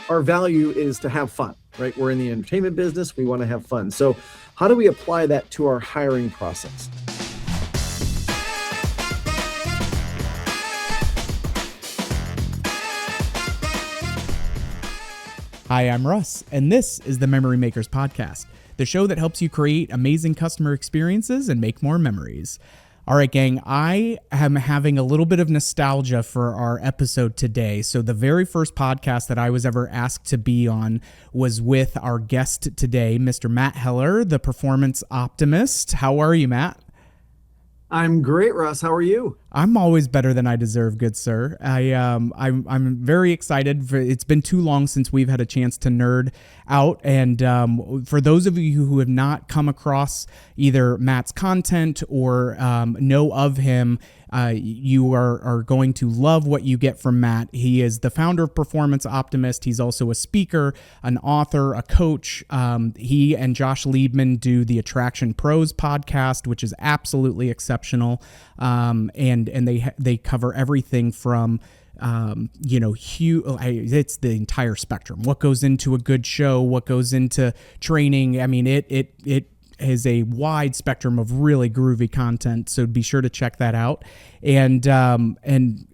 our value is to have fun, right? We're in the entertainment business. We want to have fun. So how do we apply that to our hiring process? Hi, I'm Russ, and this is the Memory Makers Podcast, the show that helps you create amazing customer experiences and make more memories. All right, gang, I am having a little bit of nostalgia for our episode today. So the very first podcast that I was ever asked to be on was with our guest today, Mr. Matt Heller, the Performance Optimist. How are you, Matt? I'm great, Russ. How are you? I'm always better than I deserve, good sir. I'm very excited. It's been too long since we've had a chance to nerd out, and for those of you who have not come across either Matt's content or know of him, you are going to love what you get from Matt. He is the founder of Performance Optimist. He's also a speaker, an author, a coach. He and Josh Liebman do the Attraction Pros podcast, which is absolutely exceptional. And they cover everything from it's the entire spectrum. What goes into a good show? What goes into training? I mean, it is a wide spectrum of really groovy content, so be sure to check that out. And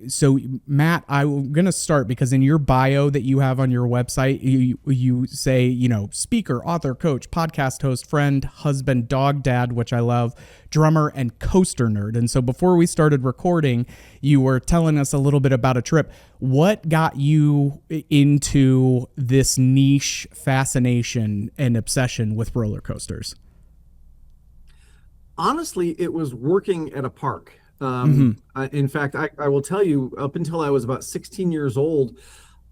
so Matt, I'm gonna start because in your bio that you have on your website, you say, speaker, author, coach, podcast host, friend, husband, dog dad, which I love, drummer, and coaster nerd. And so before we started recording, you were telling us a little bit about a trip. What got you into this niche fascination and obsession with roller coasters? Honestly, it was working at a park. In fact, I will tell you, up until I was about 16 years old,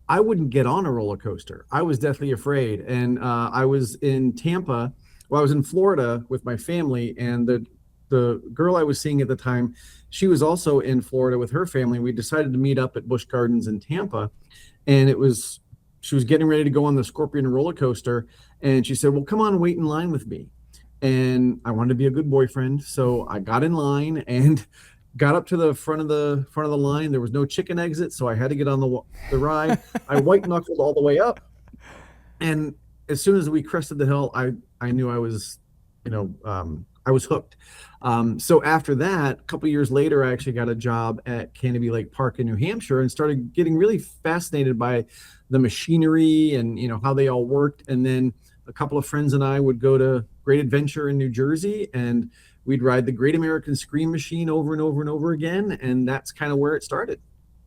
I wouldn't get on a roller coaster. I was deathly afraid. And I was in Tampa, I was in Florida with my family, and the girl I was seeing at the time, she was also in Florida with her family. We decided to meet up at Busch Gardens in Tampa, and she was getting ready to go on the Scorpion roller coaster, and she said, "Well, come on, wait in line with me." And I wanted to be a good boyfriend, so I got in line and got up to the front of the line. There was no chicken exit, so I had to get on the ride. I white knuckled all the way up, and as soon as we crested the hill, I knew I was, I was hooked. So after that, a couple years later, I actually got a job at Canopy Lake Park in New Hampshire and started getting really fascinated by the machinery and how they all worked. And then a couple of friends and I would go to Great Adventure in New Jersey, and we'd ride the Great American Scream Machine over and over and over again. And that's kind of where it started.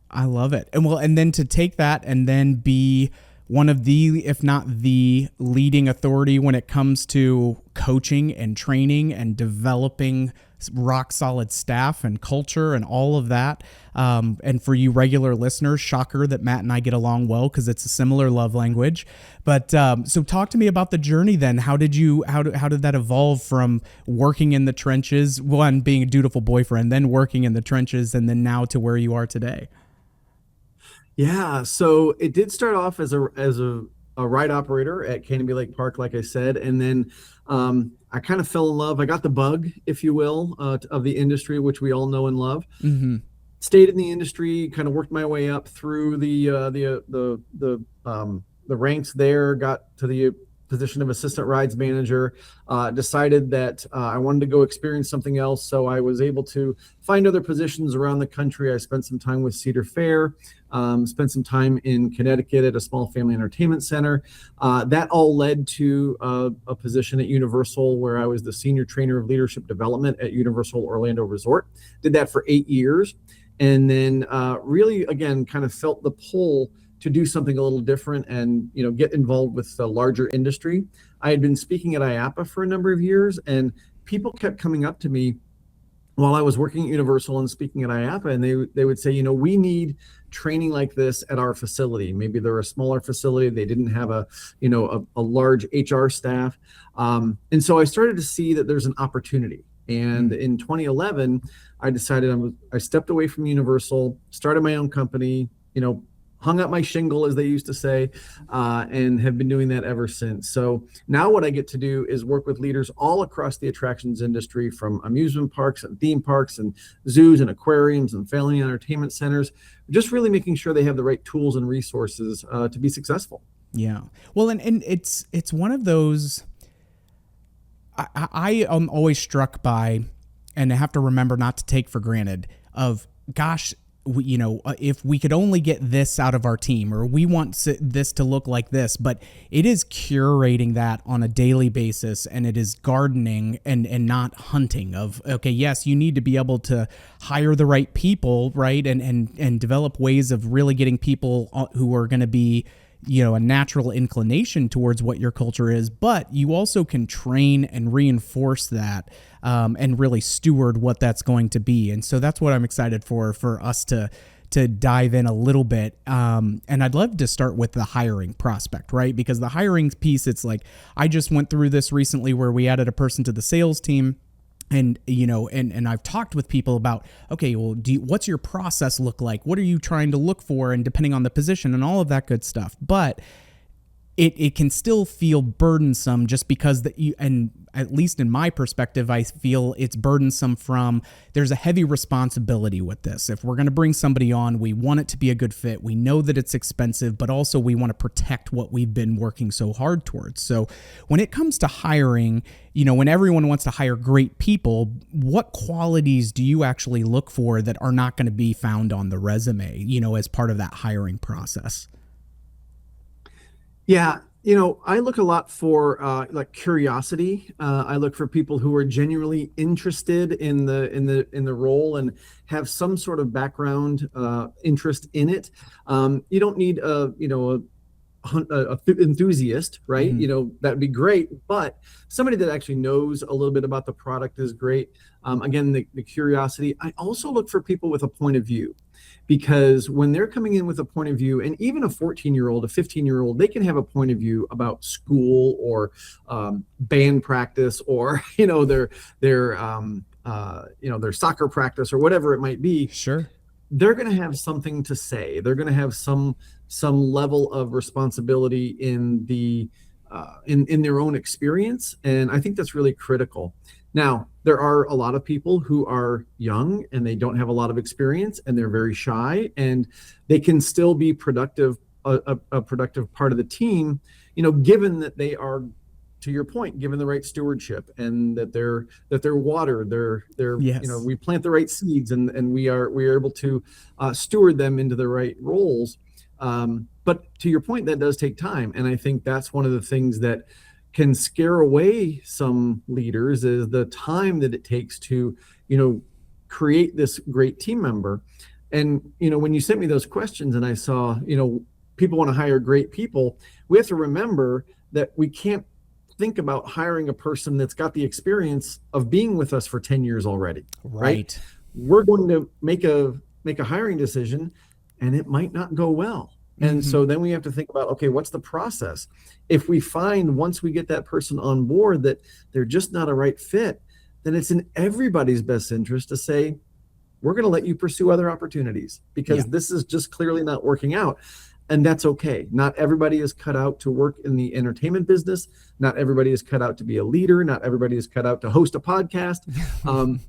I love it. And then to take that and then be one of the, if not the leading authority when it comes to coaching and training and developing rock solid staff and culture and all of that. And for you regular listeners, shocker that Matt and I get along well because it's a similar love language. But so talk to me about the journey then. How did that evolve from working in the trenches, one being a dutiful boyfriend, then working in the trenches, and then now to where you are today? Yeah, so it did start off as a ride operator at Canopy Lake Park, like I said, and then I kind of fell in love. I got the bug, if you will, of the industry, which we all know and love. Mm-hmm. Stayed in the industry, kind of worked my way up through the ranks there. Got to the position of assistant rides manager. Decided that I wanted to go experience something else, so I was able to find other positions around the country. I spent some time with Cedar Fair. Spent some time in Connecticut at a small family entertainment center. That all led to a position at Universal where I was the senior trainer of leadership development at Universal Orlando Resort. Did that for 8 years. And then really, again, kind of felt the pull to do something a little different and, get involved with the larger industry. I had been speaking at IAAPA for a number of years, and people kept coming up to me while I was working at Universal and speaking at IAAPA, and they would say, we need training like this at our facility. Maybe they're a smaller facility. They didn't have a large HR staff. And so I started to see that there's an opportunity. And in 2011, I decided I stepped away from Universal, started my own company, hung up my shingle, as they used to say, and have been doing that ever since. So now what I get to do is work with leaders all across the attractions industry, from amusement parks and theme parks and zoos and aquariums and family entertainment centers, just really making sure they have the right tools and resources to be successful. Yeah. Well, and it's one of those I am always struck by, and I have to remember not to take for granted of, gosh, if we could only get this out of our team, or we want this to look like this, but it is curating that on a daily basis, and it is gardening and not hunting of, okay, yes, you need to be able to hire the right people, right. And develop ways of really getting people who are going to be, a natural inclination towards what your culture is, but you also can train and reinforce that, and really steward what that's going to be. And so that's what I'm excited for us to dive in a little bit. And I'd love to start with the hiring prospect, right? Because the hiring piece, it's like, I just went through this recently where we added a person to the sales team. And, and I've talked with people about, okay, well, what's your process look like? What are you trying to look for? And depending on the position and all of that good stuff. But it can still feel burdensome just because and at least in my perspective, I feel it's burdensome from, there's a heavy responsibility with this. If we're going to bring somebody on, we want it to be a good fit. We know that it's expensive, but also we want to protect what we've been working so hard towards. So when it comes to hiring, when everyone wants to hire great people, what qualities do you actually look for that are not going to be found on the resume, as part of that hiring process? Yeah, I look a lot for like curiosity. I look for people who are genuinely interested in the role and have some sort of background interest in it. You don't need a enthusiast, right? That'd be great, but somebody that actually knows a little bit about the product is great. Again, the curiosity. I also look for people with a point of view, because when they're coming in with a point of view, and even a 14-year-old, a 15-year-old, they can have a point of view about school or band practice, or their soccer practice or whatever it might be. Sure. They're going to have something to say. They're going to have some level of responsibility in the in their own experience, and I think that's really critical. Now, there are a lot of people who are young and they don't have a lot of experience and they're very shy, and they can still be productive, a productive part of the team, given that they are, to your point, given the right stewardship, and that they're watered, Yes. we plant the right seeds, and we are able to steward them into the right roles. But to your point, that does take time, and I think that's one of the things that can scare away some leaders, is the time that it takes to create this great team member. And when you sent me those questions and I saw people want to hire great people, we have to remember that we can't think about hiring a person that's got the experience of being with us for 10 years already. Right? We're going to make a hiring decision, and it might not go well. And so then we have to think about, okay, what's the process? If we find, once we get that person on board, that they're just not a right fit, then it's in everybody's best interest to say, we're going to let you pursue other opportunities, because this is just clearly not working out. And that's okay. Not everybody is cut out to work in the entertainment business. Not everybody is cut out to be a leader. Not everybody is cut out to host a podcast.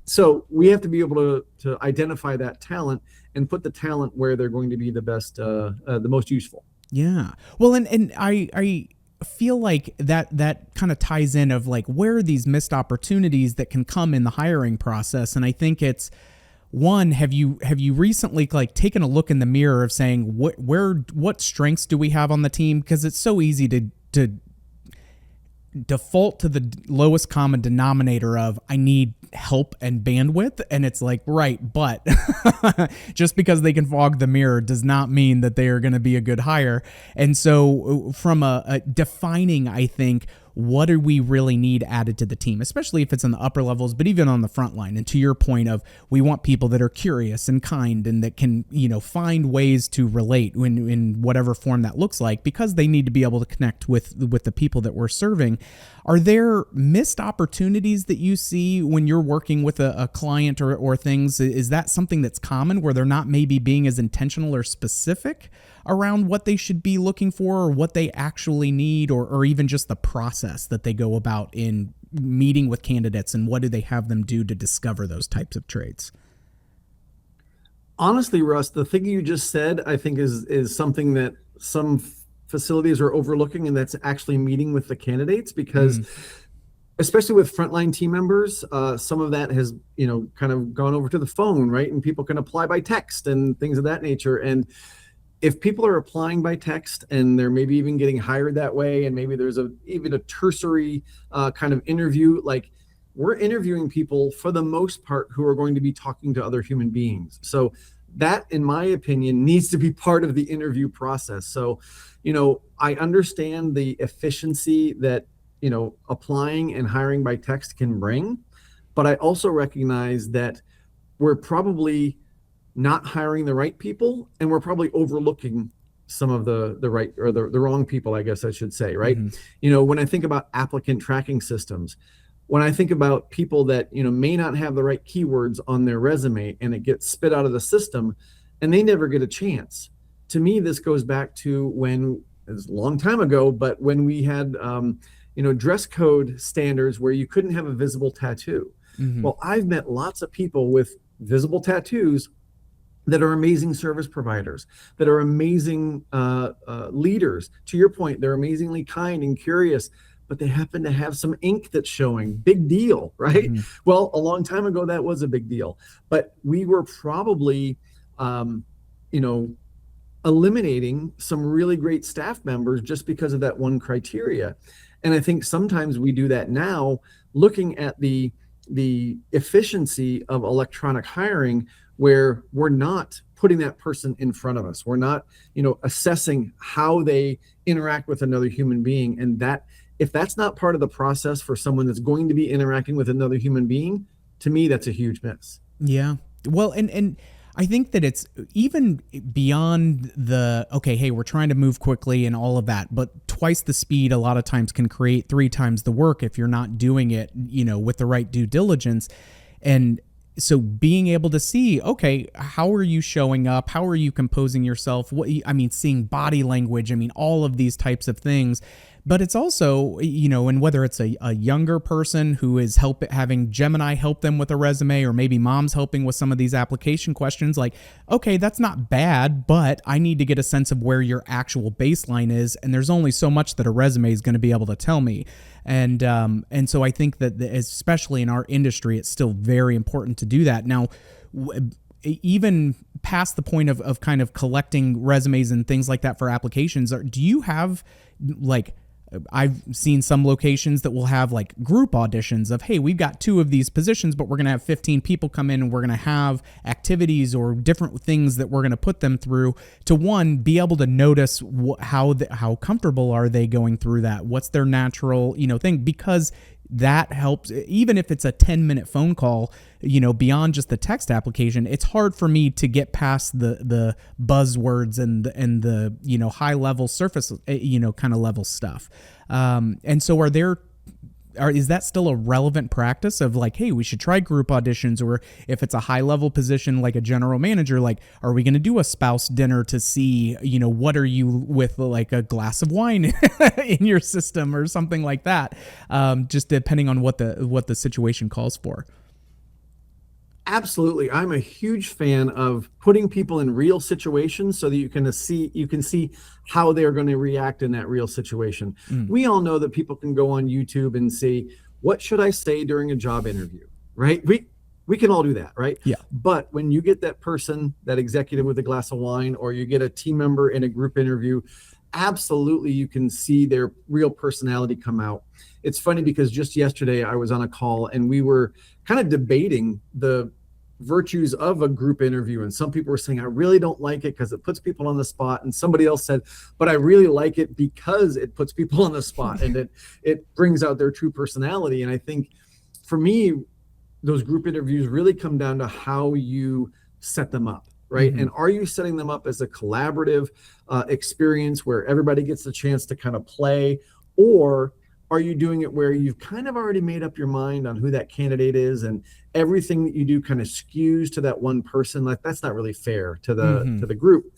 So we have to be able to identify that talent and put the talent where they're going to be the best, the most useful. Yeah. Well, and I feel like that kind of ties in of like, where are these missed opportunities that can come in the hiring process? And I think it's, one, have you recently like taken a look in the mirror of saying what strengths do we have on the team? Because it's so easy to default to the lowest common denominator of, I need help and bandwidth, and it's like, right, but just because they can fog the mirror does not mean that they are going to be a good hire. And so from a defining, I think, what do we really need added to the team, especially if it's in the upper levels, but even on the front line. And to your point of, we want people that are curious and kind and that can, find ways to relate in whatever form that looks like, because they need to be able to connect with the people that we're serving. Are there missed opportunities that you see when you're working with a client or things? Is that something that's common, where they're not maybe being as intentional or specific around what they should be looking for, or what they actually need, or even just the process that they go about in meeting with candidates, and what do they have them do to discover those types of traits? Honestly, Russ, the thing you just said, I think is something that some facilities are overlooking, and that's actually meeting with the candidates, because Mm-hmm. especially with frontline team members, some of that has, kind of gone over to the phone, right? And people can apply by text and things of that nature. And if people are applying by text and they're maybe even getting hired that way, and maybe there's even a tertiary kind of interview, like, we're interviewing people for the most part who are going to be talking to other human beings. So that, in my opinion, needs to be part of the interview process. So, I understand the efficiency that, applying and hiring by text can bring, but I also recognize that we're probably not hiring the right people, and we're probably overlooking some of the right, or the wrong people, I guess I should say, right? Mm-hmm. When I think about applicant tracking systems, when I think about people that, may not have the right keywords on their resume, and it gets spit out of the system and they never get a chance. To me, this goes back to when, it's a long time ago, but when we had dress code standards where you couldn't have a visible tattoo. Mm-hmm. Well, I've met lots of people with visible tattoos that are amazing service providers, that are amazing leaders. To your point, they're amazingly kind and curious, but they happen to have some ink that's showing. Big deal, right? Mm-hmm. Well, a long time ago, that was a big deal. But we were probably, you know, eliminating some really great staff members just because of that one criteria. And I think sometimes we do that now, looking at the efficiency of electronic hiring, where we're not putting that person in front of us. We're not, assessing how they interact with another human being. And that, if that's not part of the process for someone that's going to be interacting with another human being, to me, that's a huge miss. Yeah. Well, and I think that it's even beyond the, okay, hey, we're trying to move quickly and all of that, but twice the speed a lot of times can create 3 times the work if you're not doing it, with the right due diligence. And so being able to see, okay, how are you showing up? How are you composing yourself? Seeing body language, all of these types of things. But it's also, and whether it's a younger person who is having Gemini help them with a resume, or maybe mom's helping with some of these application questions, like, okay, that's not bad, but I need to get a sense of where your actual baseline is. And there's only so much that a resume is going to be able to tell me. And so I think that especially in our industry, it's still very important to do that. Now, even past the point of kind of collecting resumes and things like that for applications, do you have, like, I've seen some locations that will have like group auditions of, hey, we've got 2 of these positions, but we're going to have 15 people come in, and we're going to have activities or different things that we're going to put them through to, one, be able to notice how comfortable are they going through that? What's their natural, thing? Because that helps, even if it's a 10-minute phone call, beyond just the text application. It's hard for me to get past the buzzwords and the high level surface, kind of level stuff. And so is that still a relevant practice of, like, hey, we should try group auditions? Or if it's a high level position like a general manager, like, are we going to do a spouse dinner to see, what are you with, like a glass of wine in your system or something like that? Just depending on what the situation calls for. Absolutely. I'm a huge fan of putting people in real situations so that you can see how they're going to react in that real situation. We all know that people can go on YouTube and see, what should I say during a job interview, right? We can all do that, right? Yeah. But when you get that person, that executive with a glass of wine, or you get a team member in a group interview, absolutely you can see their real personality come out. It's funny because just yesterday I was on a call and we were kind of debating the virtues of a group interview. And some people were saying, I really don't like it because it puts people on the spot. And somebody else said, but I really like it because it puts people on the spot and it brings out their true personality. And I think for me, those group interviews really come down to how you set them up. Right. Mm-hmm. And are you setting them up as a collaborative experience where everybody gets the chance to kind of play, or are you doing it where you've kind of already made up your mind on who that candidate is, and everything that you do kind of skews to that one person? Like, that's not really fair to the group.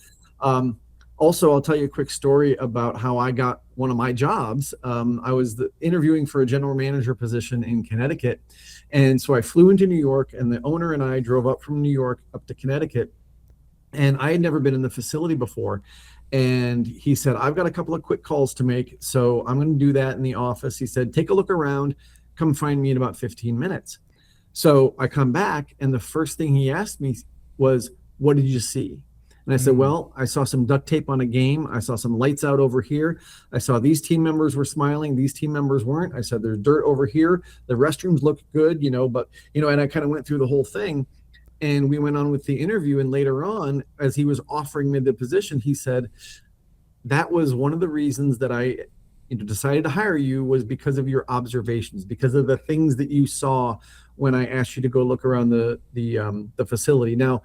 Also, I'll tell you a quick story about how I got one of my jobs. I was interviewing for a general manager position in Connecticut. And so I flew into New York, and the owner and I drove up from New York up to Connecticut. And I had never been in the facility before. And he said, I've got a couple of quick calls to make. So I'm going to do that in the office. He said, take a look around, come find me in about 15 minutes. So I come back, and the first thing he asked me was, what did you see? And I said, well, I saw some duct tape on a game. I saw some lights out over here. I saw these team members were smiling. These team members weren't. I said, there's dirt over here. The restrooms look good, and I kind of went through the whole thing. And we went on with the interview. And later on, as he was offering me the position, he said, that was one of the reasons that I decided to hire you, was because of your observations, because of the things that you saw when I asked you to go look around the facility. Now,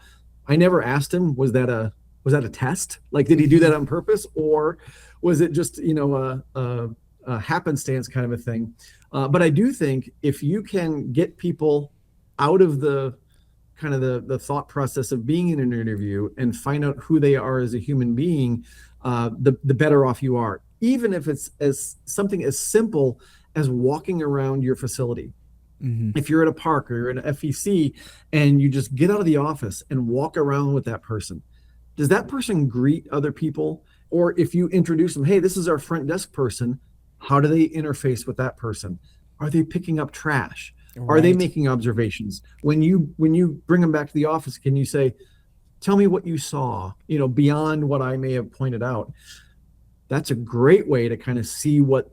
I never asked him, was that a test? Like, did he do that on purpose, or was it just a happenstance kind of a thing? But I do think if you can get people out of the kind of the thought process of being in an interview and find out who they are as a human being, the better off you are. Even if it's as something as simple as walking around your facility. Mm-hmm. If you're at a park or you're in an FEC and you just get out of the office and walk around with that person, does that person greet other people? Or if you introduce them, hey, this is our front desk person, how do they interface with that person? Are they picking up trash? Right. Are they making observations? When you bring them back to the office, can you say, tell me what you saw, beyond what I may have pointed out? That's a great way to kind of see what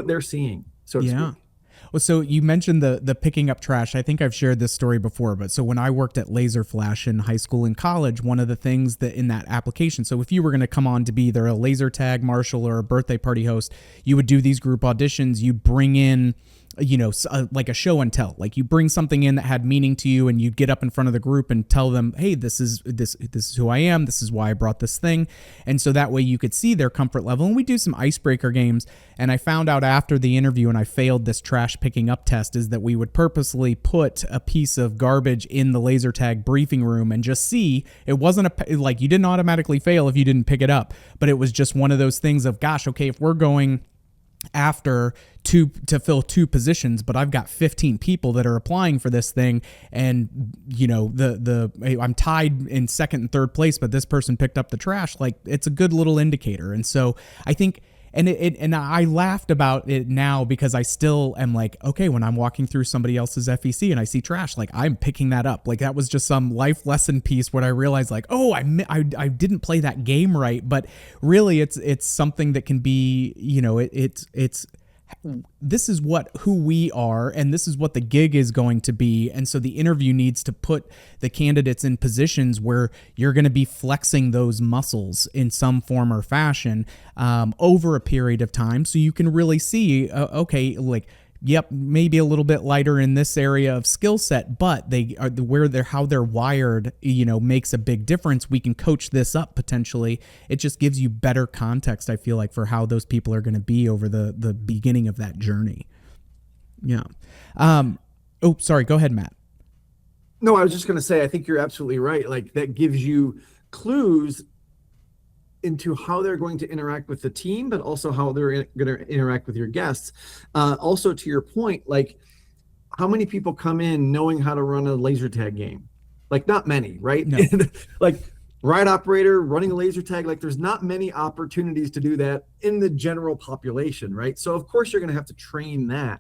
they're seeing. So to speak. Well, so you mentioned the picking up trash. I think I've shared this story before, but so when I worked at Laser Flash in high school and college, one of the things that in that application, so if you were going to come on to be either a laser tag marshal or a birthday party host, you would do these group auditions. You'd bring in like a show and tell, like you bring something in that had meaning to you, and you'd get up in front of the group and tell them, hey, this is who I am. This is why I brought this thing. And so that way you could see their comfort level. And we do some icebreaker games. And I found out after the interview, and I failed this trash picking up test, is that we would purposely put a piece of garbage in the laser tag briefing room and just see. It wasn't like you didn't automatically fail if you didn't pick it up, but it was just one of those things of, gosh, okay, if we're going after to fill 2 positions, but I've got 15 people that are applying for this thing, and I'm tied in second and third place, but this person picked up the trash. Like, it's a good little indicator. And so I think, and I laughed about it now because I still am like, okay, when I'm walking through somebody else's FEC and I see trash, like I'm picking that up. Like that was just some life lesson piece where I realized like, oh, I didn't play that game right. But really it's something that can be, it's this is who we are, and this is what the gig is going to be. And so the interview needs to put the candidates in positions where you're going to be flexing those muscles in some form or fashion over a period of time, so you can really see, okay, like, yep, maybe a little bit lighter in this area of skill set, but they are how they're wired, makes a big difference. We can coach this up potentially. It just gives you better context, I feel like, for how those people are going to be over the beginning of that journey. Yeah. Oh, sorry. Go ahead, Matt. No, I was just going to say, I think you're absolutely right. Like that gives you clues into how they're going to interact with the team, but also how they're going to interact with your guests. Also, to your point, like how many people come in knowing how to run a laser tag game? Like not many, right? No. Like ride operator running a laser tag, like there's not many opportunities to do that in the general population, right? So of course you're going to have to train that,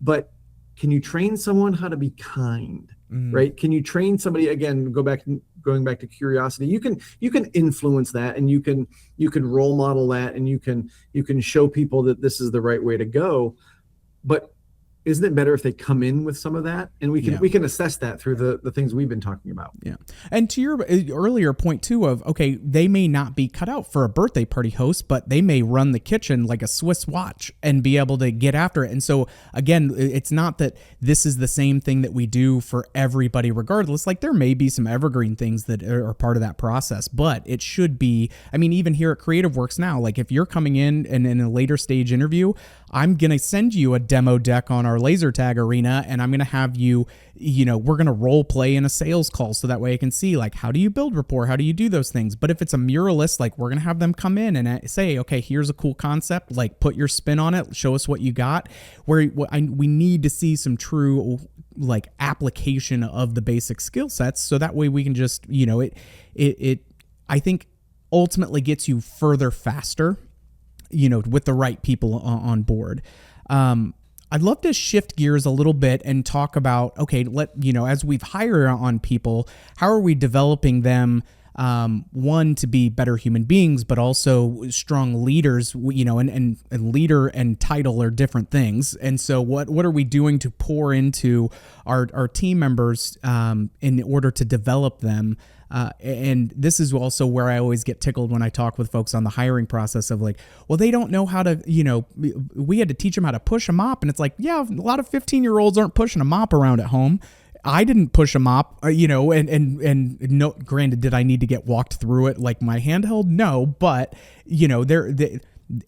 but can you train someone how to be kind? Right? Can you train somebody, again, going back to curiosity? You can influence that, and you can role model that, and you can show people that this is the right way to go. But isn't it better if they come in with some of that, and we can assess that through the things we've been talking about? Yeah. And to your earlier point too of, okay, they may not be cut out for a birthday party host, but they may run the kitchen like a Swiss watch and be able to get after it. And so again, it's not that this is the same thing that we do for everybody regardless. Like there may be some evergreen things that are part of that process, but it should be, I mean, even here at Creative Works now, like if you're coming in and in a later stage interview, I'm going to send you a demo deck on our laser tag arena, and I'm going to have you, we're going to role play in a sales call, so that way I can see like, how do you build rapport? How do you do those things? But if it's a muralist, like we're going to have them come in and say, okay, here's a cool concept, like put your spin on it, show us what you got, we need to see some true like application of the basic skill sets. So that way we can just, I think ultimately gets you further faster, with the right people on board. I'd love to shift gears a little bit and talk about, okay, as we've hired on people, how are we developing them? One, to be better human beings, but also strong leaders, and leader and title are different things. And so what are we doing to pour into our team members, in order to develop them? And this is also where I always get tickled when I talk with folks on the hiring process of like, well, they don't know how to, we had to teach them how to push a mop. And it's like, yeah, a lot of 15-year-olds aren't pushing a mop around at home. I didn't push a mop, and no, granted, did I need to get walked through it like my handheld? No, but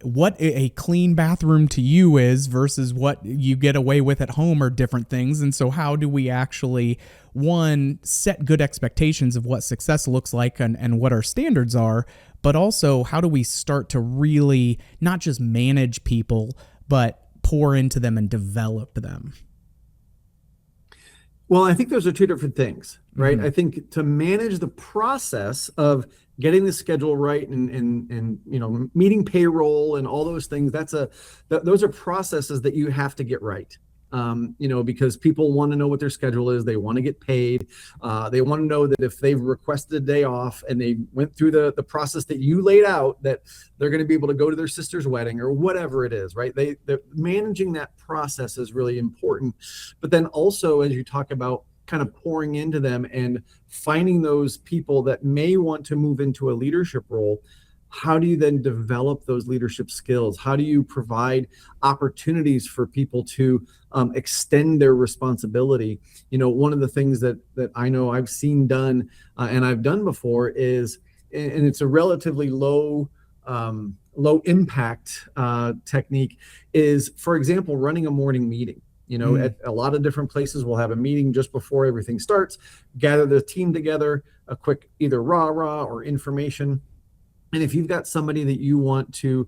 what a clean bathroom to you is versus what you get away with at home are different things. And so how do we actually, one, set good expectations of what success looks like and what our standards are, but also how do we start to really not just manage people, but pour into them and develop them? Well, I think those are two different things, right? Mm-hmm. I think to manage the process of getting the schedule right and meeting payroll and all those things, those are processes that you have to get right. Because people want to know what their schedule is. They want to get paid. They want to know that if they've requested a day off and they went through the process that you laid out, that they're going to be able to go to their sister's wedding or whatever it is, right? They're managing that process is really important. But then also, as you talk about kind of pouring into them and finding those people that may want to move into a leadership role, how do you then develop those leadership skills? How do you provide opportunities for people to extend their responsibility? One of the things that I know I've seen done and I've done before is, and it's a relatively low impact technique, is, for example, running a morning meeting. At a lot of different places, we'll have a meeting just before everything starts, gather the team together, a quick either rah-rah or information. And if you've got somebody that you want to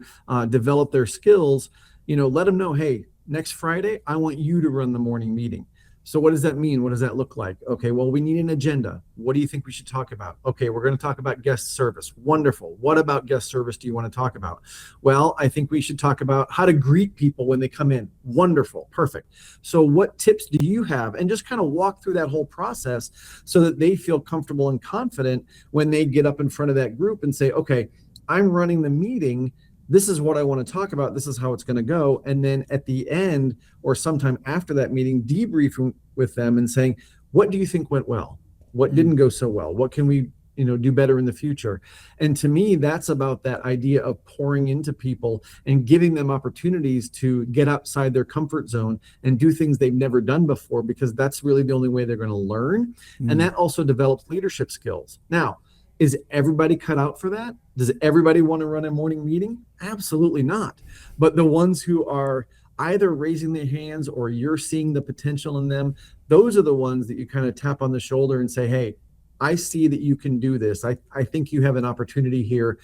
develop their skills, let them know, hey, next Friday, I want you to run the morning meeting. So what does that mean? What does that look like? Okay, well, we need an agenda. What do you think we should talk about? Okay, we're going to talk about guest service. Wonderful. What about guest service do you want to talk about? Well, I think we should talk about how to greet people when they come in. Wonderful. Perfect. So what tips do you have? And just kind of walk through that whole process so that they feel comfortable and confident when they get up in front of that group and say, okay, I'm running the meeting. This is what I want to talk about. This is how it's going to go. And then at the end or sometime after that meeting, debriefing with them and saying, what do you think went well? What didn't go so well? What can we, do better in the future? And to me, that's about that idea of pouring into people and giving them opportunities to get outside their comfort zone and do things they've never done before, because that's really the only way they're going to learn. And that also develops leadership skills. Now, is everybody cut out for that? Does everybody want to run a morning meeting? Absolutely not. But the ones who are either raising their hands or you're seeing the potential in them, those are the ones that you kind of tap on the shoulder and say, hey, I see that you can do this. I think you have an opportunity here.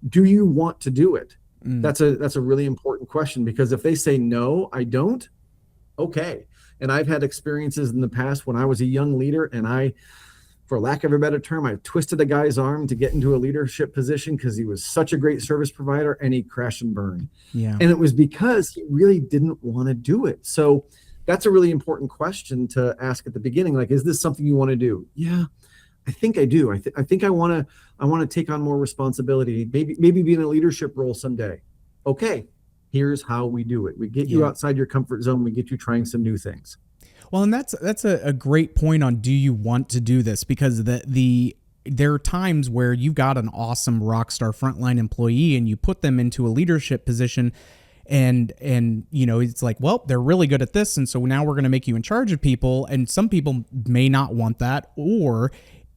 Do you want to do it? That's a really important question, because if they say, no, I don't, okay. And I've had experiences in the past when I was a young leader and for lack of a better term, I twisted a guy's arm to get into a leadership position because he was such a great service provider, and he crashed and burned. Yeah. And it was because he really didn't want to do it. So that's a really important question to ask at the beginning. Like, is this something you want to do? Yeah, I think I do. I think I want to take on more responsibility, maybe be in a leadership role someday. Okay, here's how we do it. We get you outside your comfort zone. We get you trying some new things. Well, and that's a great point on, do you want to do this? Because there are times where you've got an awesome rock star frontline employee and you put them into a leadership position and it's like, well, they're really good at this, and so now we're going to make you in charge of people. And some people may not want that, or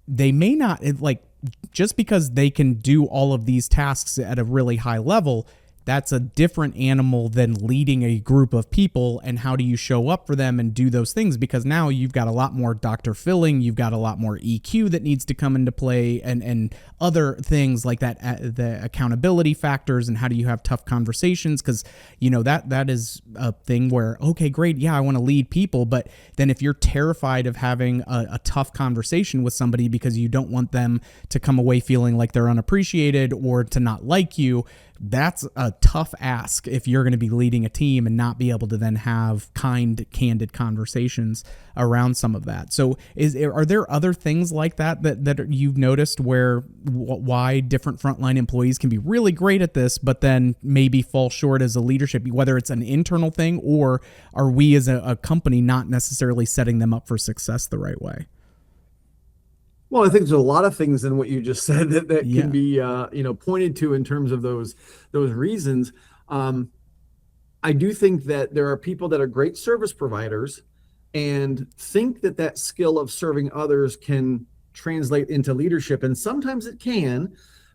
they may not, like, just because they can do all of these tasks at a really high level, that's a different animal than leading a group of people. And how do you show up for them and do those things? Because now you've got a lot more Dr. Filling, you've got a lot more EQ that needs to come into play, and other things like that, the accountability factors, and how do you have tough conversations? Because that is a thing where, okay, great, yeah, I want to lead people, but then if you're terrified of having a tough conversation with somebody because you don't want them to come away feeling like they're unappreciated or to not like you, that's a tough ask if you're going to be leading a team and not be able to then have candid conversations around some of that. So are there other things like that you've noticed why different frontline employees can be really great at this, but then maybe fall short as a leadership, whether it's an internal thing, or are we as a company not necessarily setting them up for success the right way? Well, I think there's a lot of things in what you just said that Yeah. can be pointed to in terms of those reasons. I do think that there are people that are great service providers and think that skill of serving others can translate into leadership, and sometimes it can,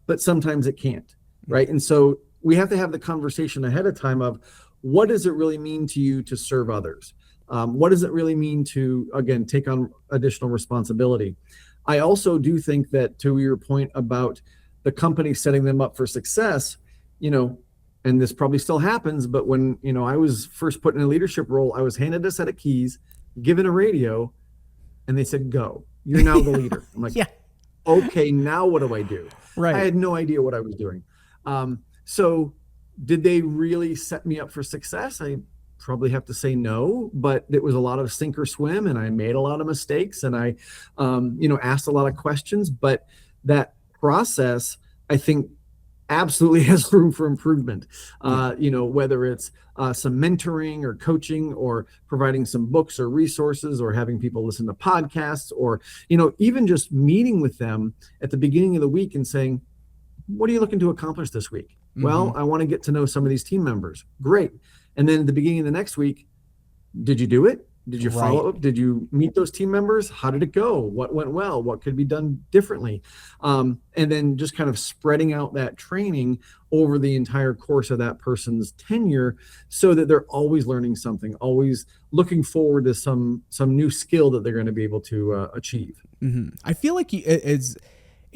but sometimes it can't, right? And so we have to have the conversation ahead of time of, what does it really mean to you to serve others? What does it really mean to, again, take on additional responsibility? I also do think that, to your point about the company setting them up for success, and this probably still happens, but when, I was first put in a leadership role, I was handed a set of keys, given a radio, and they said, go, you're now the leader. I'm like, Yeah. Okay, now what do I do? Right. I had no idea what I was doing. So did they really set me up for success? I probably have to say no, but it was a lot of sink or swim, and I made a lot of mistakes, and I, asked a lot of questions, but that process, I think, absolutely has room for improvement. Whether it's some mentoring or coaching, or providing some books or resources, or having people listen to podcasts, or, even just meeting with them at the beginning of the week and saying, what are you looking to accomplish this week? Mm-hmm. Well, I want to get to know some of these team members. Great. And then at the beginning of the next week, did you do it? Did you follow up? Did you meet those team members? How did it go? What went well? What could be done differently? And then just kind of spreading out that training over the entire course of that person's tenure, so that they're always learning something, always looking forward to some new skill that they're going to be able to achieve. Mm-hmm. I feel like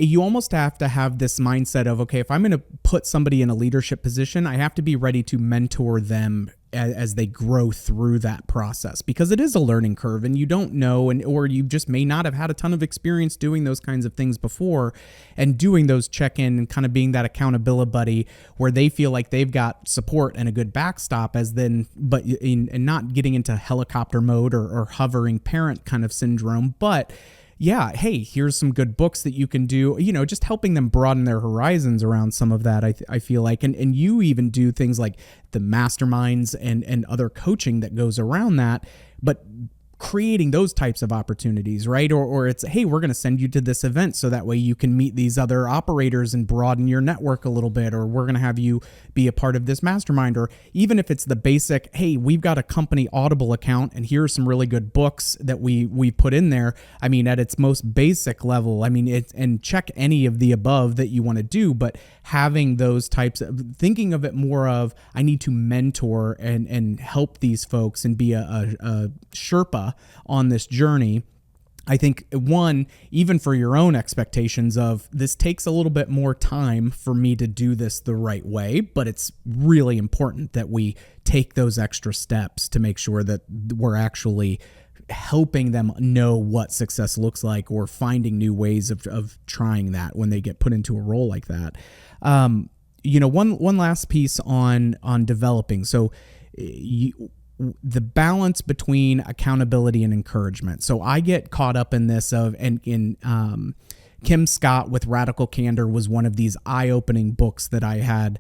you almost have to have this mindset of, okay, if I'm going to put somebody in a leadership position, I have to be ready to mentor them as they grow through that process, because it is a learning curve, and you don't know, or you just may not have had a ton of experience doing those kinds of things before, and doing those check-in and kind of being that accountability buddy where they feel like they've got support and a good backstop, and not getting into helicopter mode or hovering parent kind of syndrome, but yeah, hey, here's some good books that you can do, just helping them broaden their horizons around some of that, I feel like. And you even do things like the masterminds and other coaching that goes around that, but creating those types of opportunities, right? Or it's, hey, we're going to send you to this event so that way you can meet these other operators and broaden your network a little bit, or we're going to have you be a part of this mastermind. Or even if it's the basic, hey, we've got a company Audible account and here are some really good books that we put in there. I mean, at its most basic level, and check any of the above that you want to do, but having those types of thinking of it more of, I need to mentor and help these folks and be a Sherpa on this journey. I think, one, even for your own expectations of, this takes a little bit more time for me to do this the right way, but it's really important that we take those extra steps to make sure that we're actually helping them know what success looks like, or finding new ways of trying that when they get put into a role like that. One last piece on developing. So the balance between accountability and encouragement. So I get caught up in this Kim Scott with Radical Candor was one of these eye-opening books that I had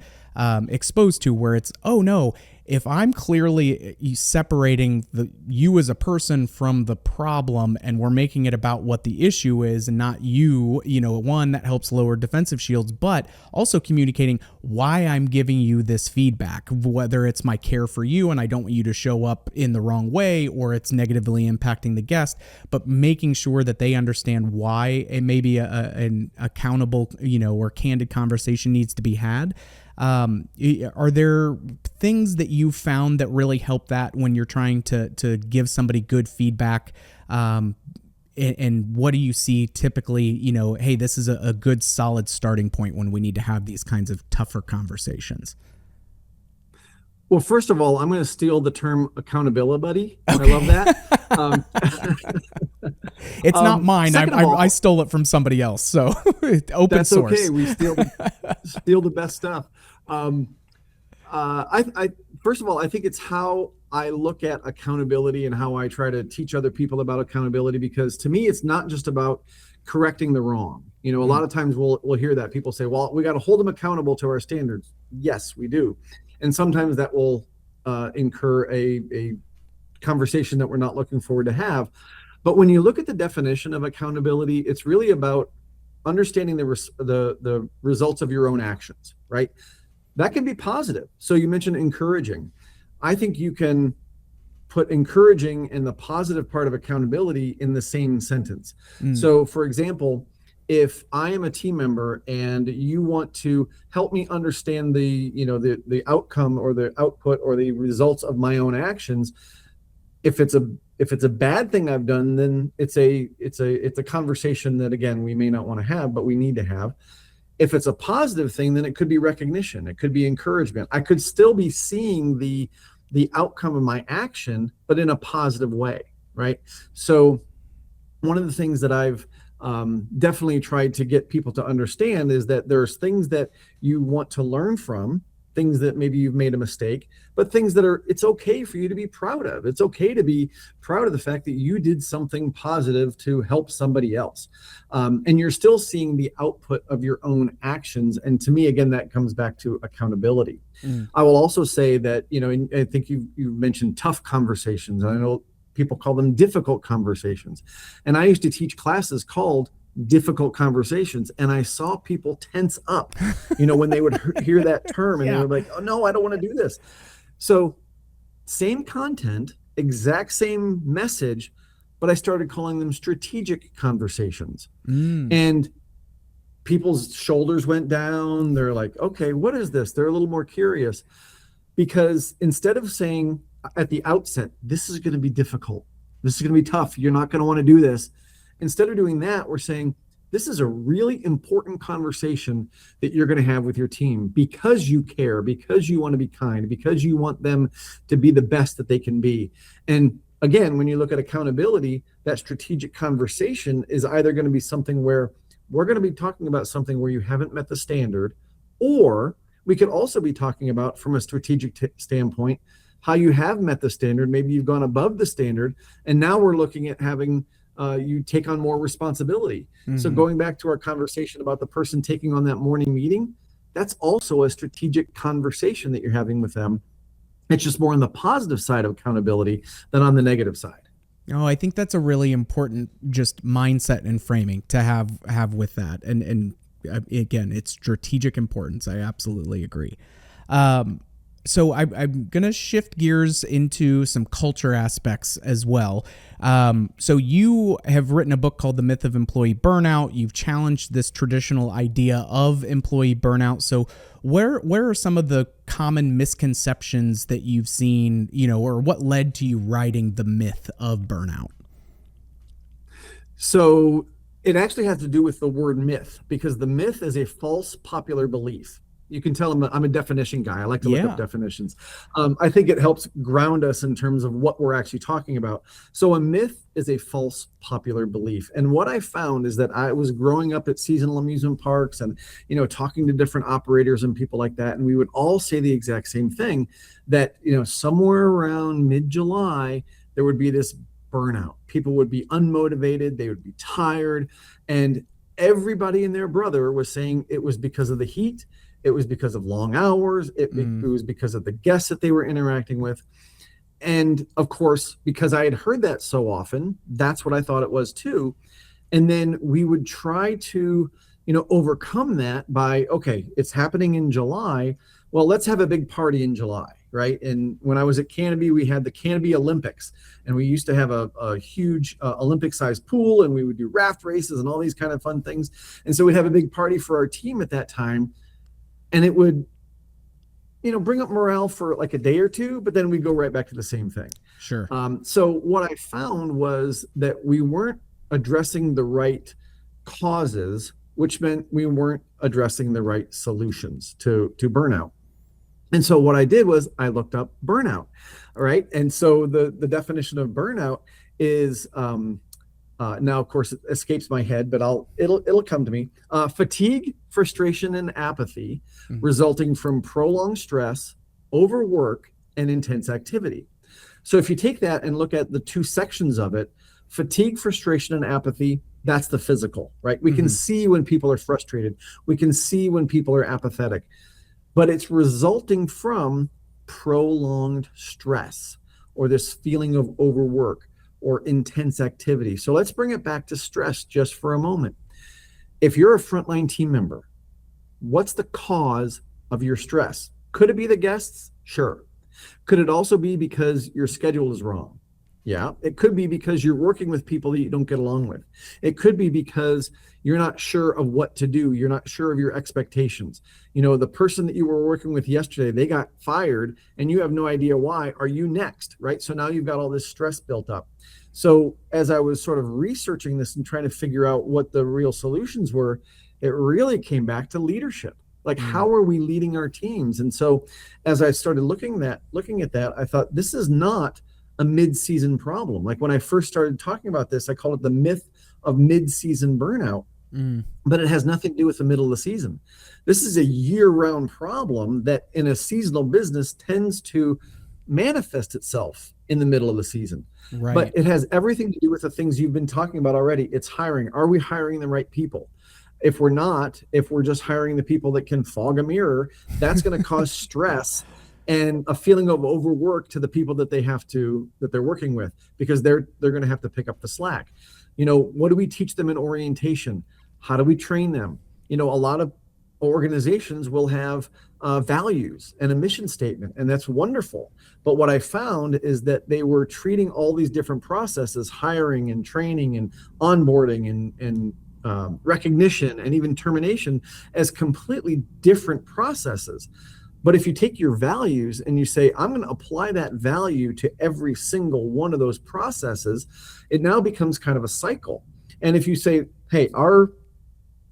exposed to, where it's, oh no, if I'm clearly separating you as a person from the problem, and we're making it about what the issue is and not you, one, that helps lower defensive shields, but also communicating why I'm giving you this feedback, whether it's my care for you and I don't want you to show up in the wrong way, or it's negatively impacting the guest, but making sure that they understand why it may be an accountable, or candid conversation needs to be had. Are there things that you found that really help that when you're trying to give somebody good feedback? And what do you see typically, hey, this is a good solid starting point when we need to have these kinds of tougher conversations? Well, first of all, I'm going to steal the term accountability buddy. I love Okay. that. Um, It's not mine. Second of I all, stole it from somebody else. So open that's okay. source. We steal the best stuff. Um, I first of all, I think it's how I look at accountability and how I try to teach other people about accountability, because to me, it's not just about correcting the wrong. A lot of times we'll hear that people say, "Well, we got to hold them accountable to our standards." Yes, we do, and sometimes that will incur a conversation that we're not looking forward to have. But when you look at the definition of accountability, it's really about understanding the results of your own actions, right? That can be positive. So you mentioned encouraging. I think you can put encouraging and the positive part of accountability in the same sentence. Mm. So, for example, if I am a team member and you want to help me understand the outcome or the output or the results of my own actions, if it's a bad thing I've done, then it's a conversation that, again, we may not want to have, but we need to have. If it's a positive thing, then it could be recognition, it could be encouragement. I could still be seeing the outcome of my action, but in a positive way, right? So one of the things that I've definitely tried to get people to understand is that there's things that you want to learn from, things that maybe you've made a mistake, but things that it's okay for you to be proud of. It's okay to be proud of the fact that you did something positive to help somebody else. And you're still seeing the output of your own actions. And to me, again, that comes back to accountability. Mm. I will also say that, I think you mentioned tough conversations. I know people call them difficult conversations. And I used to teach classes called difficult conversations, and I saw people tense up, when they would hear that term, and they Yeah. were like, "Oh no, I don't want to do this." So same content, exact same message, but I started calling them strategic conversations. Mm. And people's shoulders went down. They're like, "Okay, what is this?" They're a little more curious, because instead of saying at the outset, "This is going to be difficult, this is going to be tough, you're not going to want to do this," instead of doing that, we're saying, "This is a really important conversation that you're going to have with your team, because you care, because you want to be kind, because you want them to be the best that they can be." And again, when you look at accountability, that strategic conversation is either going to be something where we're going to be talking about something where you haven't met the standard, or we could also be talking about, from a strategic standpoint, how you have met the standard. Maybe you've gone above the standard, and now we're looking at having you take on more responsibility. So Mm-hmm. going back to our conversation about the person taking on that morning meeting, that's also a strategic conversation that you're having with them. It's just more on the positive side of accountability than on the negative side. Oh, I think that's a really important just mindset and framing to have with that. And again, it's strategic importance. I absolutely agree. Um, so I'm going to shift gears into some culture aspects as well. So you have written a book called The Myth of Employee Burnout. You've challenged this traditional idea of employee burnout. So where are some of the common misconceptions that you've seen, or what led to you writing The Myth of Burnout? So it actually has to do with the word myth, because the myth is a false popular belief. You can tell I'm a definition guy. I like to look up Yeah. definitions. I think it helps ground us in terms of what we're actually talking about. So a myth is a false popular belief. And what I found is that I was growing up at seasonal amusement parks and, talking to different operators and people like that. And we would all say the exact same thing, that, somewhere around mid-July, there would be this burnout. People would be unmotivated. They would be tired. And everybody and their brother was saying it was because of the heat. It was because of long hours. It was because of the guests that they were interacting with. And of course, because I had heard that so often, that's what I thought it was too. And then we would try to, overcome that by, okay, it's happening in July. Well, let's have a big party in July, right? And when I was at Canopy, we had the Canopy Olympics, and we used to have a huge Olympic-sized pool, and we would do raft races and all these kind of fun things. And so we'd have a big party for our team at that time. And it would bring up morale for like a day or two, but then we go right back to the same thing. Sure. So what I found was that we weren't addressing the right causes, which meant we weren't addressing the right solutions to burnout. And so what I did was I looked up burnout. All right. And so the definition of burnout is now, of course, it escapes my head, but it'll come to me. Fatigue, frustration, and apathy Mm-hmm. resulting from prolonged stress, overwork, and intense activity. So if you take that and look at the two sections of it, fatigue, frustration, and apathy, that's the physical, right? We can Mm-hmm. see when people are frustrated. We can see when people are apathetic, but it's resulting from prolonged stress or this feeling of overwork or intense activity. So let's bring it back to stress just for a moment. If you're a frontline team member, what's the cause of your stress? Could it be the guests? Sure. Could it also be because your schedule is wrong? Yeah. It could be because you're working with people that you don't get along with. It could be because you're not sure of what to do. You're not sure of your expectations. The person that you were working with yesterday, they got fired and you have no idea why. Are you next? Right. So now you've got all this stress built up. So as I was sort of researching this and trying to figure out what the real solutions were, it really came back to leadership. Like, Mm. how are we leading our teams? And so as I started looking at that, I thought this is not a mid-season problem. Like when I first started talking about this, I called it the myth of mid-season burnout, Mm. but it has nothing to do with the middle of the season. This is a year-round problem that in a seasonal business tends to manifest itself in the middle of the season. But Right. it has everything to do with the things you've been talking about already. It's hiring. Are we hiring the right people? If we're not, if we're just hiring the people that can fog a mirror, that's going to cause stress and a feeling of overwork to the people that they're working with, because they're going to have to pick up the slack. What do we teach them in orientation? How do we train them? A lot of organizations will have values and a mission statement, and that's wonderful. But what I found is that they were treating all these different processes, hiring and training and onboarding and recognition and even termination, as completely different processes. But if you take your values and you say, I'm going to apply that value to every single one of those processes, it now becomes kind of a cycle. And if you say, hey, our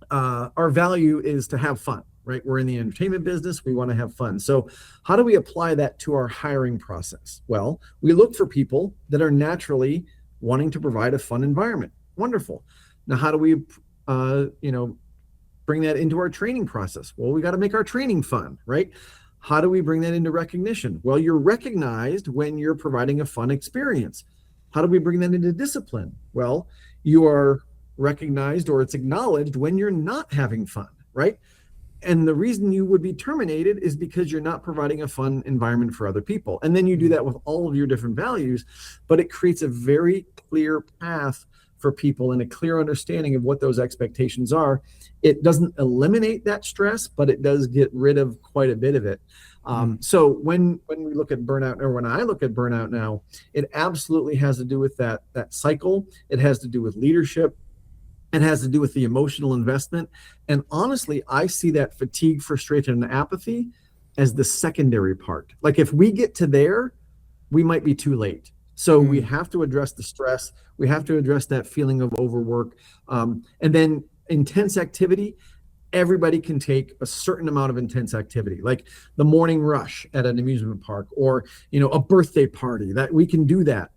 value is to have fun, right? We're in the entertainment business. We want to have fun. So how do we apply that to our hiring process? Well, we look for people that are naturally wanting to provide a fun environment. Wonderful. Now, how do we, bring that into our training process? Well, we got to make our training fun, right? How do we bring that into recognition? Well, you're recognized when you're providing a fun experience. How do we bring that into discipline? Well, you are recognized, or it's acknowledged when you're not having fun, right? And the reason you would be terminated is because you're not providing a fun environment for other people. And then you do that with all of your different values, but it creates a very clear path for people and a clear understanding of what those expectations are. It doesn't eliminate that stress, but it does get rid of quite a bit of it. Mm. So when we look at burnout, or when I look at burnout now, it absolutely has to do with that cycle. It has to do with leadership. It has to do with the emotional investment. And honestly, I see that fatigue, frustration, and apathy as the secondary part. Like if we get to there, we might be too late. So we Mm. have to address the stress. We have to address that feeling of overwork. And then intense activity. Everybody can take a certain amount of intense activity, like the morning rush at an amusement park, or a birthday party. That we can do that.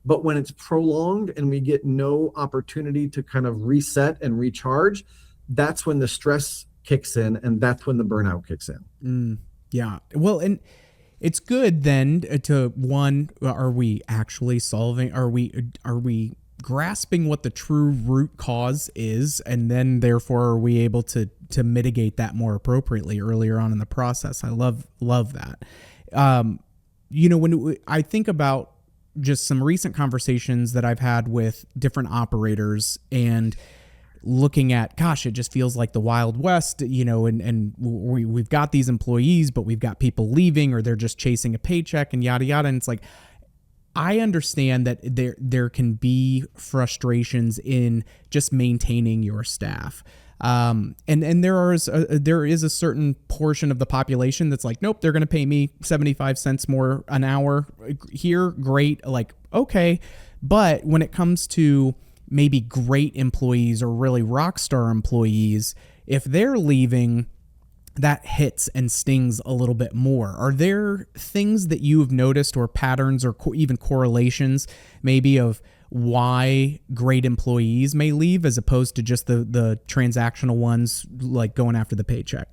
But when it's prolonged and we get no opportunity to kind of reset and recharge, that's when the stress kicks in, and that's when the burnout kicks in. Mm. Yeah. Well, and it's good then to one, are we actually solving, are we grasping what the true root cause is, and then therefore are we able to mitigate that more appropriately earlier on in the process. I love that. When I think about just some recent conversations that I've had with different operators, and looking at, gosh, it just feels like the Wild West, and we've got these employees, but we've got people leaving, or they're just chasing a paycheck and yada, yada. And it's like, I understand that there can be frustrations in just maintaining your staff. And there is a certain portion of the population that's like, nope, they're going to pay me 75 cents more an hour here. Great. Like, okay. But when it comes to maybe great employees or really rock star employees, if they're leaving, that hits and stings a little bit more. Are there things that you have noticed or patterns or even correlations maybe of why great employees may leave as opposed to just the transactional ones like going after the paycheck?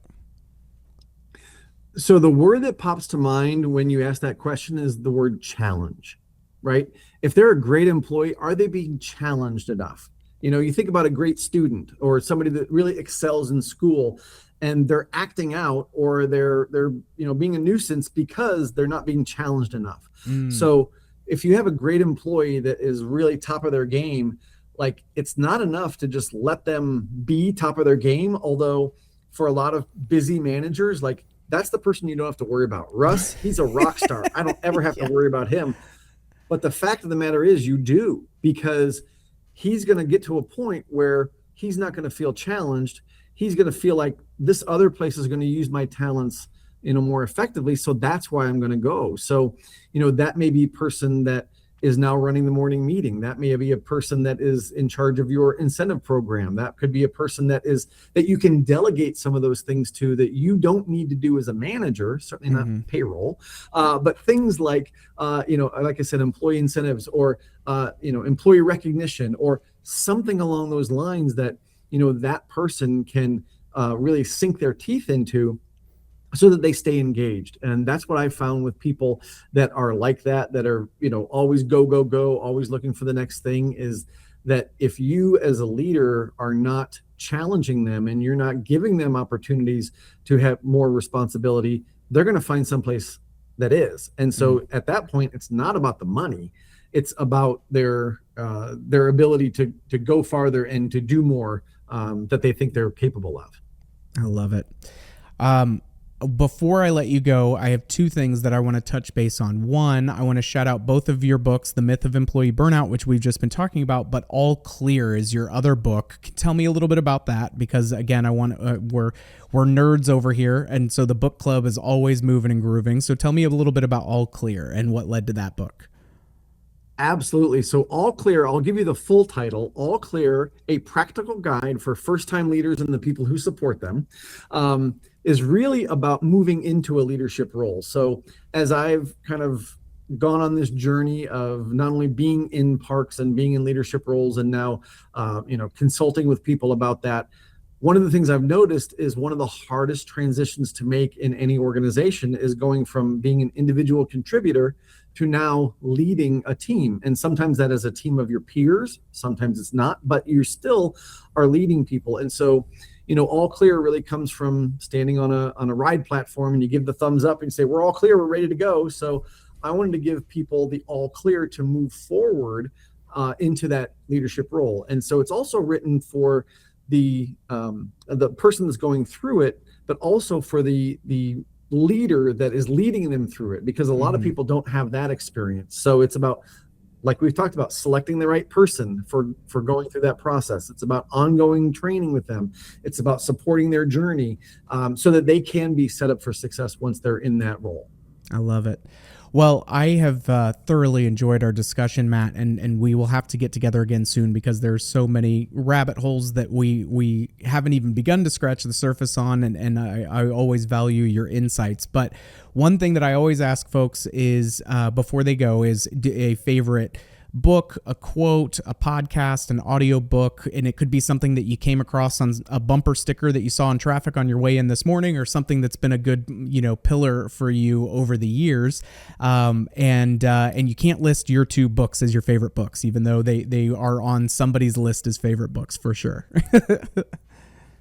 So the word that pops to mind when you ask that question is the word challenge, right? If they're a great employee, are they being challenged enough? You think about a great student or somebody that really excels in school and they're acting out or they're being a nuisance because they're not being challenged enough. Mm. So if you have a great employee that is really top of their game, like it's not enough to just let them be top of their game. Although for a lot of busy managers, like that's the person you don't have to worry about. Russ, he's a rock star. I don't ever have to Yeah. worry about him. But the fact of the matter is you do, because he's going to get to a point where he's not going to feel challenged. He's going to feel like this other place is going to use my talents, more effectively. So that's why I'm going to go. So, that may be a person that is now running the morning meeting. That may be a person that is in charge of your incentive program. That could be a person that you can delegate some of those things to that you don't need to do as a manager, certainly not payroll, but things like, like I said, employee incentives or, employee recognition or something along those lines that, that person can really sink their teeth into so that they stay engaged. And that's what I found with people that are like that are, always go, go, go, always looking for the next thing, is that if you as a leader are not challenging them and you're not giving them opportunities to have more responsibility, they're going to find someplace that is. And so at that point, it's not about the money. It's about their ability to go farther and to do more that they think they're capable of. I love it. Um, Before I let you go, I have two things that I want to touch base on. One, I want to shout out both of your books, The Myth of Employee Burnout, which we've just been talking about, but All Clear is your other book. Tell me a little bit about that, because again, I want we're nerds over here, and so the book club is always moving and grooving. So tell me a little bit about All Clear and what led to that book. Absolutely. So All Clear, I'll give you the full title, All Clear, a practical guide for first-time leaders and the people who support them, is really about moving into a leadership role. So as I've kind of gone on this journey of not only being in parks and being in leadership roles and now, consulting with people about that, one of the things I've noticed is one of the hardest transitions to make in any organization is going from being an individual contributor to now leading a team. And sometimes that is a team of your peers, sometimes it's not, but you still are leading people. And so, All Clear really comes from standing on a ride platform and you give the thumbs up and you say, we're all clear, we're ready to go. So I wanted to give people the all clear to move forward into that leadership role. And so it's also written for the person that's going through it, but also for the leader that is leading them through it, because a lot of people don't have that experience. So it's about, like we've talked about, selecting the right person for going through that process. It's about ongoing training with them. It's about supporting their journey so that they can be set up for success once they're in that role. I love it. Well, I have thoroughly enjoyed our discussion, Matt, and we will have to get together again soon, because there's so many rabbit holes that we haven't even begun to scratch the surface on, and I always value your insights. But one thing that I always ask folks is before they go is a favorite book, a quote, a podcast, an audio book, and it could be something that you came across on a bumper sticker that you saw in traffic on your way in this morning, or something that's been a good pillar for you over the years. And you can't list your two books as your favorite books, even though they are on somebody's list as favorite books for sure.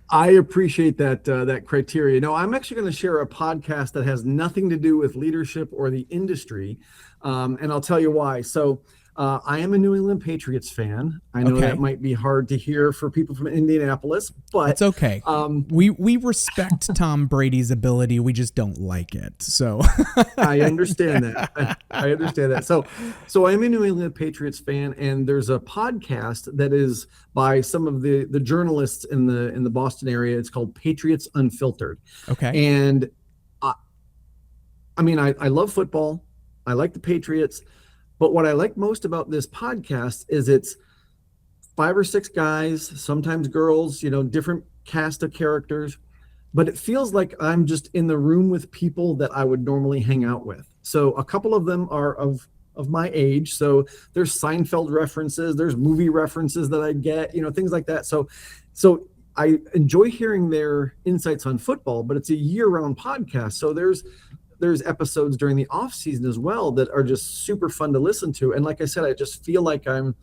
I appreciate that criteria. No, I'm actually going to share a podcast that has nothing to do with leadership or the industry, and I'll tell you why. So I am a New England Patriots fan. I know Okay. that might be hard to hear for people from Indianapolis, but It's okay. We respect Tom Brady's ability. We just don't like it. So I understand that. I understand that. So I'm a New England Patriots fan, and there's a podcast that is by some of the journalists in the Boston area. It's called Patriots Unfiltered, okay. and I mean, I love football. I like the Patriots, but what I like most about this podcast is it's 5 or 6 guys, sometimes girls, different cast of characters, but it feels like I'm just in the room with people that I would normally hang out with. So a couple of them are of my age. So there's Seinfeld references, there's movie references that I get, things like that. So I enjoy hearing their insights on football, but it's a year-round podcast. So there's episodes during the off season as well that are just super fun to listen to. And like I said, I just feel like I'm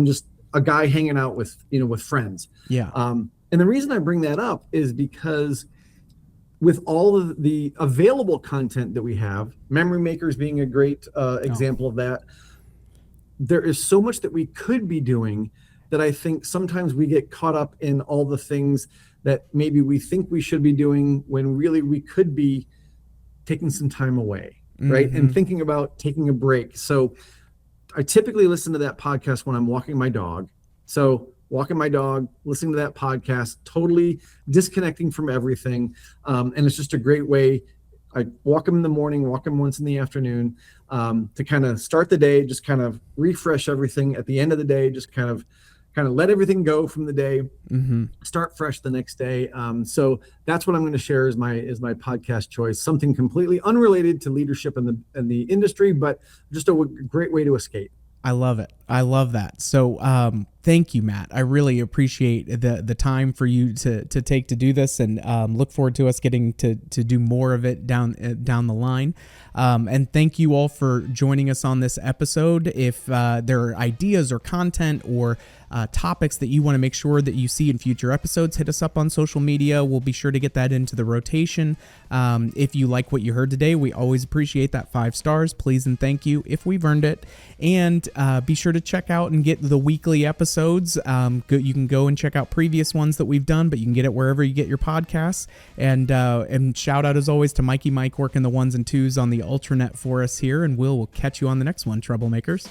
just a guy hanging out with friends. Yeah. And the reason I bring that up is because with all of the available content that we have, Memory Makers being a great example of that, there is so much that we could be doing that I think sometimes we get caught up in all the things that maybe we think we should be doing when really we could be taking some time away, right? And thinking about taking a break. So I typically listen to that podcast when I'm walking my dog. So walking my dog, listening to that podcast, totally disconnecting from everything. And it's just a great way. I walk him in the morning, walk him once in the afternoon, to kind of start the day, just kind of refresh everything at the end of the day, just kind of let everything go from the day, start fresh the next day. So that's what I'm going to share is my podcast choice, something completely unrelated to leadership in the industry, but just a great way to escape. I love it. I love that. So thank you, Matt. I really appreciate the time for you to take to do this, and look forward to us getting to do more of it down the line. And thank you all for joining us on this episode. If there are ideas or content or topics that you want to make sure that you see in future episodes, hit us up on social media. We'll be sure to get that into the rotation. If you like what you heard today, we always appreciate that 5 stars. Please and thank you if we've earned it. And be sure to check out and get the weekly episodes. You can go and check out previous ones that we've done, but you can get it wherever you get your podcasts. And shout out as always to Mikey Mike working the 1s and 2s on the Ultranet for us here. And we'll catch you on the next one, Troublemakers.